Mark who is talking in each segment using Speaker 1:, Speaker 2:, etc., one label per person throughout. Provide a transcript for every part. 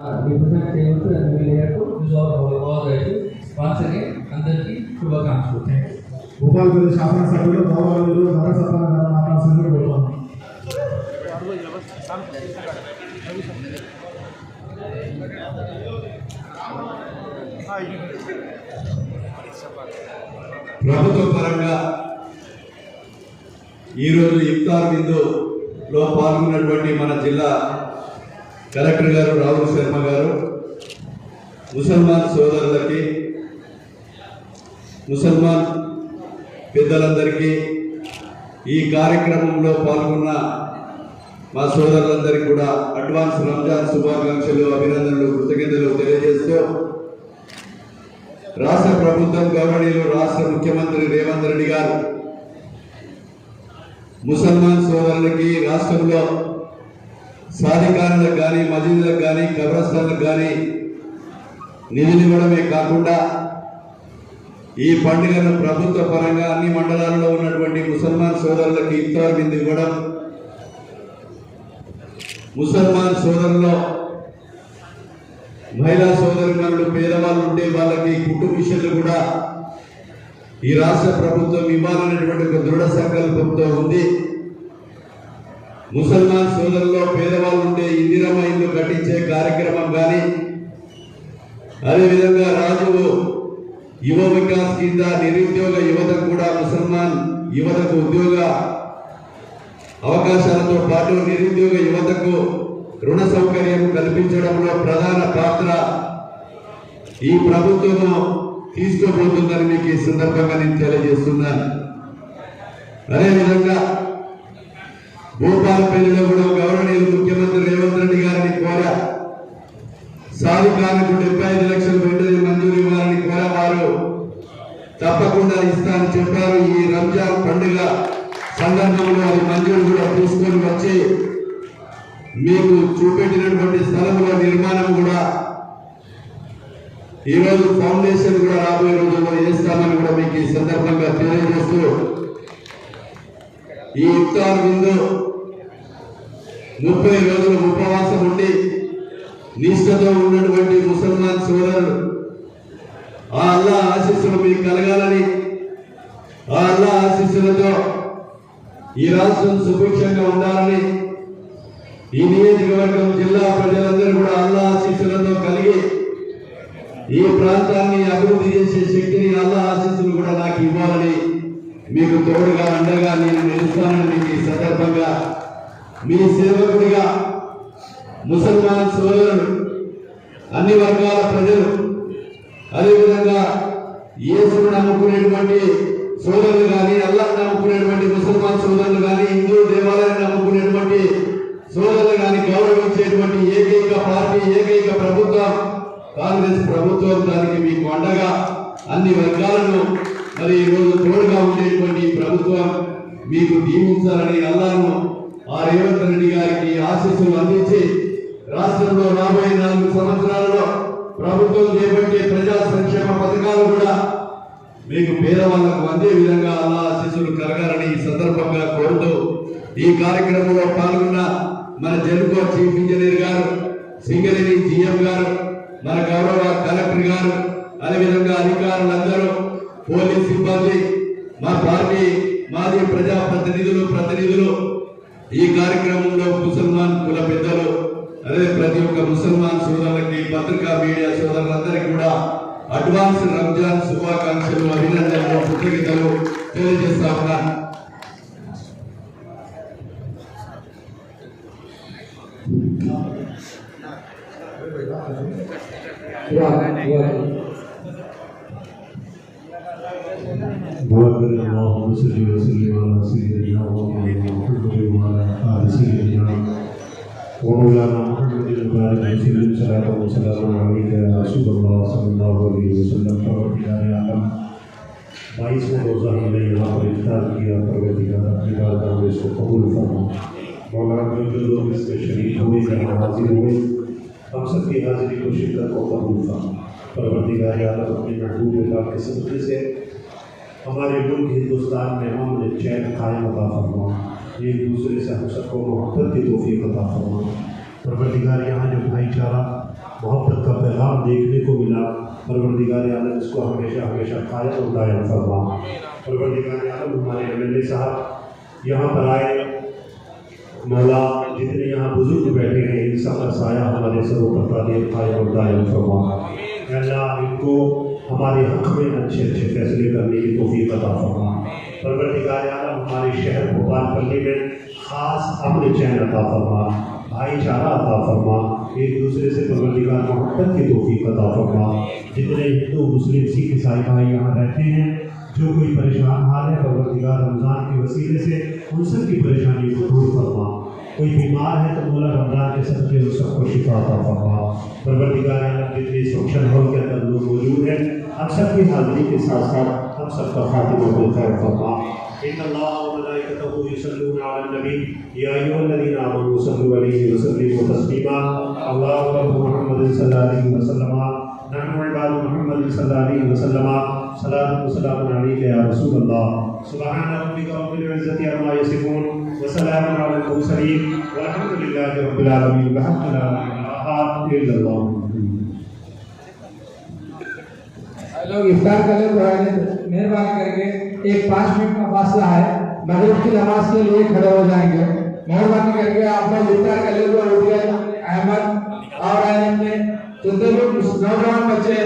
Speaker 1: represent చేయవచ్చు and we have to resolve all the issues. Once again, అందరికీ శుభాకాంక్షలు. Thank you.
Speaker 2: Bhopal జిల్లా శాసనసభ్యులు గౌరవనీయులు నరసత్తాన గారు మాట్లాడాల్సిందిగా కోరుతున్నాను.
Speaker 3: ప్రభుత్వ పరంగా ఈరోజు ఇఫ్తార్ విందులో పాల్గొన్నటువంటి మన జిల్లా కలెక్టర్ గారు రాహుల్ శర్మ గారు ముసల్మాన్ సోదరులకి ముసల్మాన్ పెద్దలందరికీ ఈ కార్యక్రమంలో పాల్గొన్న మా సోదరులందరికీ కూడా అడ్వాన్స్ రంజాన్ శుభాకాంక్షలు, అభినందనలు, కృతజ్ఞతలు తెలియజేస్తూ రాష్ట్ర ప్రభుత్వం గౌరవనీయులు రాష్ట్ర ముఖ్యమంత్రి రేవంత్ రెడ్డి గారు ముసల్మాన్ సోదరులకి రాష్ట్రంలో సాధికారులకు కానీ, మసీదులకు కానీ, కబ్రస్థాన్లకు కానీ నిధులు ఇవ్వడమే కాకుండా ఈ పండుగను ప్రభుత్వ పరంగా అన్ని మండలాల్లో ఉన్నటువంటి ముసల్మాన్ సోదరులకు ఇఫ్తార్ విందు ఇవ్వడం, ముసల్మాన్ సోదరుల్లో మహిళా సోదరులు పేదవాళ్ళు ఉంటే వాళ్ళకి కుటుంబ విషయాలు కూడా ఈ రాష్ట్ర ప్రభుత్వం ఇవ్వాలనేటువంటి ఒక దృఢ సంకల్పంతో ఉంది. ముసల్మాన్ సోదరుల్లో పేదవాళ్ళు ఉంటే ఇందిరమ్మ ఇల్లు కట్టించే కార్యక్రమం కానీ, అదేవిధంగా రాజు యువ వికాస్ కింద నిరుద్యోగ యువతకు కూడా ముసల్మాన్ యువతకు ఉద్యోగ అవకాశాలతో పాటు నిరుద్యోగ యువతకు రుణ సౌకర్యం కల్పించడంలో ప్రధాన పాత్ర ఈ ప్రభుత్వం తీసుకోబోతుందని మీకు ఈ సందర్భంగా నేను తెలియజేస్తున్నాను. అదేవిధంగా భూపాలపల్లిలో కూడా గౌరవనీయులు ముఖ్యమంత్రి రేవంత్ రెడ్డి గారిని కోరా సాధికారులకు 75 లక్షలు వెంటనే మంజూరు ఇవ్వాలని కోరా వారు తప్పకుండా ఇస్తానని చెప్పారు. ఈ రంజాన్ పండుగ సందర్భంలో అది మంజూరు కూడా తీసుకొని వచ్చి మీకు చూపెట్టినటువంటి స్థలంలో నిర్మాణం కూడా ఈరోజు ఫౌండేషన్ కూడా రాబోయే రోజుల్లో చేస్తామని కూడా మీకు ఈ సందర్భంగా తెలియజేస్తూ ఈ ఇఫ్తార్ విందు 30 రోజులు ఉపవాసం ఉండి నిష్ఠతో ఉన్నటువంటి ముసల్మాన్ సోదరులు ఆ అల్లా ఆశీస్సులు మీకు కలగాలని, ఆ అల్లా ఆశీస్సులతో ఈ రాష్ట్రం సుభిక్షంగా ఉండాలని, ఈ నియోజకవర్గం జిల్లా ప్రజలందరూ కూడా అల్లా ఆశీస్సులతో కలిగి ఈ ప్రాంతాన్ని అభివృద్ధి చేసే శక్తిని అల్లా ఆశీస్సులు కూడా నాకు ఇవ్వాలని, మీకు తోడుగా అండగా నేను నిలుస్తానని మీకు ఈ సందర్భంగా మీ సేవకుడిగా ముసల్మాన్ సోదరులు, అన్ని వర్గాల ప్రజలు, అదేవిధంగా యేసును నమ్ముకునేటువంటి సోదరులు కానీ, అల్లాహ్ నమ్ముకునేటువంటి ముసల్మాన్ సోదరులు కానీ, హిందూ దేవాలయాన్ని నమ్ముకునేటువంటి సోదరులు కానీ గౌరవించేటువంటి ఏకైక పార్టీ, ఏకైక ప్రభుత్వం కాంగ్రెస్ ప్రభుత్వం. దానికి మీకు అండగా అన్ని వర్గాలను మరి ఈరోజు తోడుగా ఉండేటువంటి ప్రభుత్వం మీకు దీవించాలని అల్లాహ్ను ఆ రేవంత్ రెడ్డి గారికి ఆశీస్సులు అందించి రాష్ట్రంలో రాబోయే 4 సంవత్సరాలలో ప్రభుత్వం చేపట్టే ప్రజా సంక్షేమ పథకాలు కూడా మీకు పేదవాళ్లకు అందే విధంగా అల్లా ఆశీస్సులు కలగాలని ఈ సందర్భంగా కోరుతూ ఈ కార్యక్రమంలో పాల్గొన్న మన జెన్కో చీఫ్ ఇంజనీర్ గారు, సింగరేణి జీఎం గారు, మన గౌరవ కలెక్టర్ గారు, అదేవిధంగా అధికారులందరూ, పోలీస్ సిబ్బంది, మా పార్టీ మాజీ ప్రతినిధులు ఈ కార్యక్రమంలో ముసల్మాన్ కుల పెద్దలు, అదే ప్రతి ఒక్క ముసల్మాన్ సోదరులకి, పత్రికా మీడియా సోదరులందరికీ కూడా అడ్వాన్స్ రంజాన్ శుభాకాంక్షలు, అభినందనలు, కృతజ్ఞతలు తెలియజేస్తా ఉన్నాను.
Speaker 2: ومولانا محمد المبارك وسلم صلاة وسلام عليك يا رسول الله صلى الله عليه وسلم. परवरदिगार आलम 22वां रोजा हमने यहाँ पर इफ्तार किया, परवरदिगार अपनी बारगाह में इसको कबूल फरमा। मौलाना जो लोग इसमें शरीक हुए, जहाँ हाजिर हुए, हम सबकी हाजिरी को शिद्दत को कबूल फरमा। परवरदिगार आलम अपने महबूब पाक के सदक़े से हमारे मुल्क हिंदुस्तान में अमन चैन कायम अता फरमा, एक दूसरे से हम सबको मोहब्बत की तौफीक अता फरमा। परवरदिगार यहाँ जो भाईचारा मोहब्बत का पैगाम देखने को मिला। परवरदिगार आलम इसको हमेशा हमेशा कायम और दायम फरमा। परवरदिगार आलम हमारे एमएलए साहब यहाँ पर आए, मौला जितने यहाँ बुजुर्ग बैठे हैं इन सब का साया हमारे सरों पर कायम और दायम फरमा। अल्लाह इनको हमारे हक़ में अच्छे अच्छे फैसले करने की तौफीक अता फरमा। परवरदिगार आलम हमारे शहर भोपाल पल्ली में ख़ास अमन चैन अता फरमा, भाईचारा अता फरमा, एक दूसरे से परवरदिगार मोहब्बत की तौफीक अता फरमा। जितने हिंदू मुस्लिम सिख ईसाई भाई यहाँ रहते हैं, जो कोई परेशान हाल है, परवरदिगार रमज़ान के वसीले से उन सब की परेशानी को दूर फरमा। कोई बीमार है तो मौला रमज़ान के सदक़े उन सबको शिफा अता फरमा। परवरदिगार आलम जितने इस फंक्शन हॉल के अंदर लोग मौजूद हैं, हम सब की हाज़िरी के साथ साथ हम सबका खातिमा बिल खैर फरमा। इन्नल्लाह व मलाइकतहू युसल्लूना अलन नबी या अय्युहल्लज़ीना आमनू सल्लू अलैहि व सल्लिमू तस्लीमा। अल्लाहुम्मा मुहम्मद सल्लल्लाहु अलैहि वसल्लम नहनु इबादु मुहम्मद सल्लल्लाहु अलैहि वसल्लम सलातु व सलामुन अलैका या रसूलल्लाह। सुब्हान रब्बिका रब्बिल इज़्ज़ति अम्मा यसिफून व सलामुन अलल मुरसलीन वल्हम्दुलिल्लाहि रब्बिल आलमीन। वहम्दु ला इलाहा इल्लल्लाह।
Speaker 4: लोग इफ्तार कर ले, मेहरबानी करके एक 5 मिनट का फासला है, मगरिब की नमाज के लिए खड़े हो जाएंगे। मेहरबानी करके आप लोग इफ्तार कर ले। अहमद और आनंद जितने लोग नौजवान बच्चे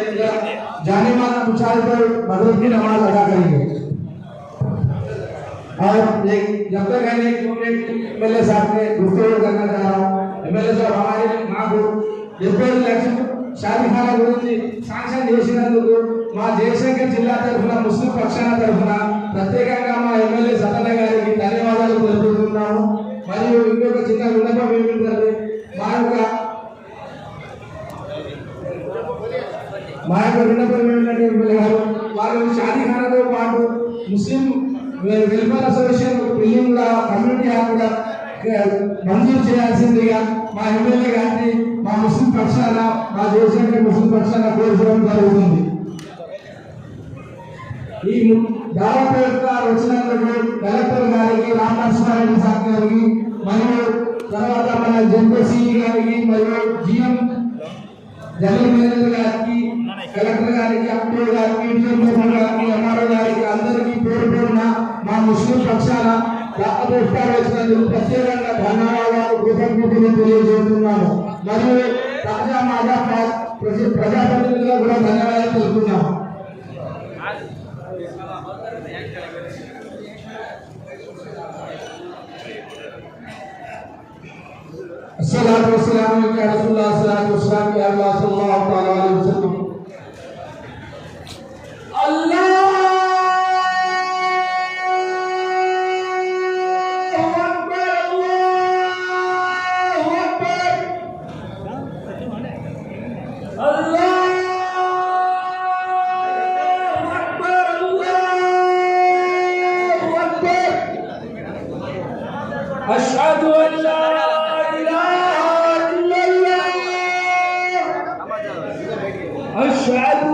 Speaker 4: जाने माना उछाल कर मगरिब की नमाज अदा करेंगे। और एक जब तक है एमएलए साहब ने गुफ्तगू करना चाह रहा हूँ। एमएलए साहब हमारे माँ को इलेक्शन शादी खाना गुరించి శాంక్షన్ చేసినందుకు మా జయశంకర్ జిల్లా తరఫున ముస్లిం పక్షాన తరఫున ప్రత్యేకంగా మా ఎమ్మెల్యే సతన గారికి ధన్యవాదాలు తెలుపుతున్నాము। మరియు ఇంకొక చిన్న విన్నపం ఏమిటంటే మా యొక్క విన్నపం ఏమిటంటే ఎమ్మెల్యే గారు వారు షాదీ ఖానాతో పాటు ముస్లిం వెల్ఫేర్ అసోసియేషన్ బిల్డింగ్ కూడా కమ్యూనిటీ హాల్ కూడా మంజూరు చేయాల్సిందిగా మా ఎమ్మెల్యే గారిని మా ముస్లిం పక్షాన మా దేశంలో ముస్లిం పక్షాన కోరడం జరుగుతుంది। ఈ దావత్ వచ్చినందుకు కలెక్టర్ గారికి, రామనరసింహారెడ్డి సార్ గారికి, మరియు తర్వాత మన జెడ్పీసీ గారికి, మరియు జిఎం జనరల్ మేనేజర్ గారికి, కలెక్టర్ గారికి, ఎంపీ గారికి, డిఎంఓ గారికి, ఎంఆర్ఓ గారికి అందరికీ పేరు పేరున మా ముస్లిం పక్షాన దావత్ వచ్చినందుకు ప్రత్యేకంగా ధన్యవాదాలు, కృతజ్ఞతలు తెలియజేస్తున్నాము। మరియు తాజా మాజా ప్రజాప్రతినిధులకు కూడా ధన్యవాదాలు తెలుపుతున్నాము। अस्सलातु वस्सलामु अला रसूलिल्लाह सल्लल्लाहु अलैहि वसल्लम। अशहदु अल्ला इलाहा इल्लल्लाह अशहदु